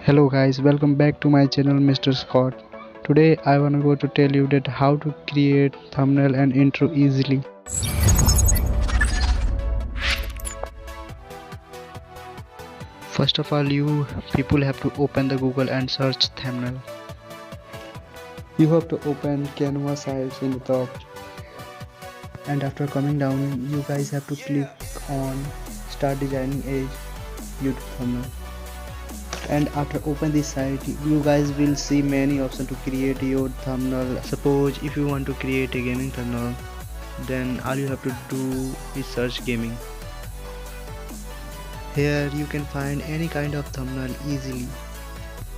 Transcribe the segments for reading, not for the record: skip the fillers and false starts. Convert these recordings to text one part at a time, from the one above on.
Hello guys, welcome back to my channel Mr. Scott. Today I wanna go to tell you that how to create thumbnail and intro easily. First of all, you people have to open the Google and search thumbnail. You have to open Canva sites in the top, and after coming down you guys have to click on start designing a YouTube thumbnail. And after open this site you guys will see many options to create your thumbnail. Suppose if you want to create a gaming thumbnail, then all you have to do is search gaming. Here you can find any kind of thumbnail easily,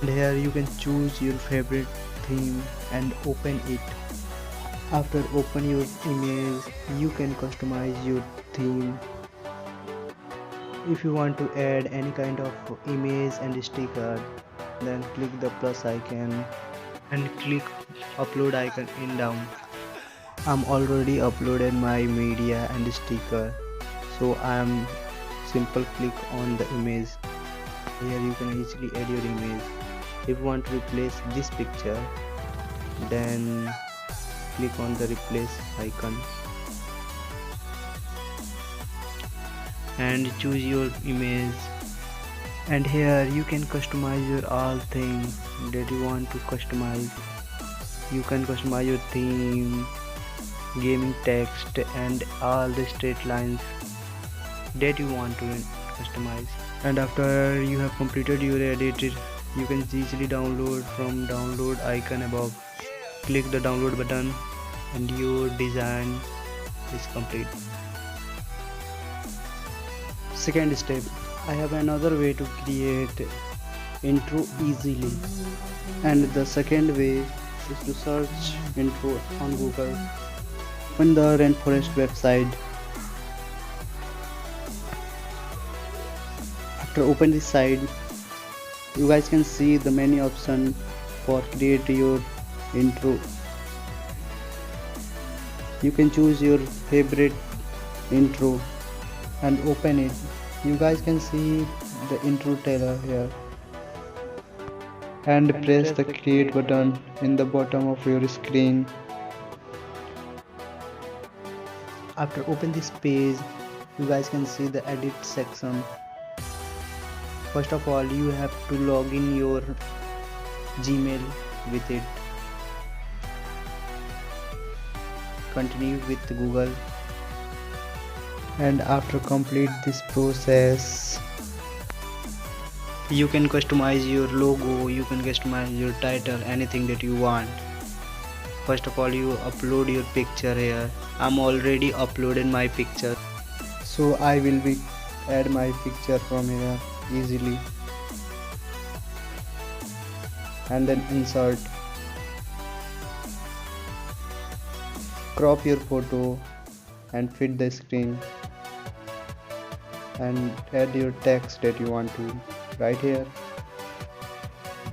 and here you can choose your favorite theme and open it. After open your image you can customize your theme. If you want to add any kind of image and sticker, then click the plus icon and click upload icon in down. I'm already uploaded my media and sticker, so I'm simple click on the image. Here you can easily add your image. If you want to replace this picture, then click on the replace icon and choose your image, and here you can customize your all things that you want to customize. You can customize your theme, gaming text and all the straight lines that you want to customize. And after you have completed your edit, you can easily download from download icon above. Click the download button and your design is complete. Second step, I have another way to create intro easily, and the second way is to search intro on Google. Open the rainforest website. After open this site, you guys can see the many options for create your intro. You can choose your favorite intro and open it. You guys can see the intro trailer here, and press the create button in the bottom of your screen. After open this page, you guys can see the edit section. First of all, you have to log in your Gmail with it. Continue with Google, and after complete this process you can customize your logo, you can customize your title, anything that you want. First of all, you upload your picture here. I'm already uploaded my picture, so I will be add my picture from here easily, and then insert. Crop your photo and fit the screen, and add your text that you want to write here.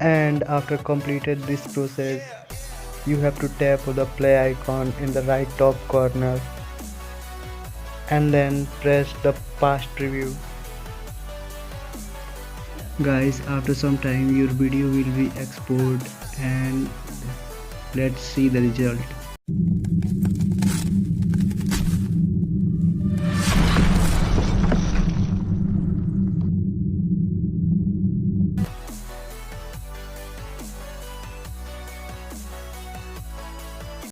And after completed this process, you have to tap the play icon in the right top corner and then press the past preview. Guys, after some time your video will be exported, and let's see the result.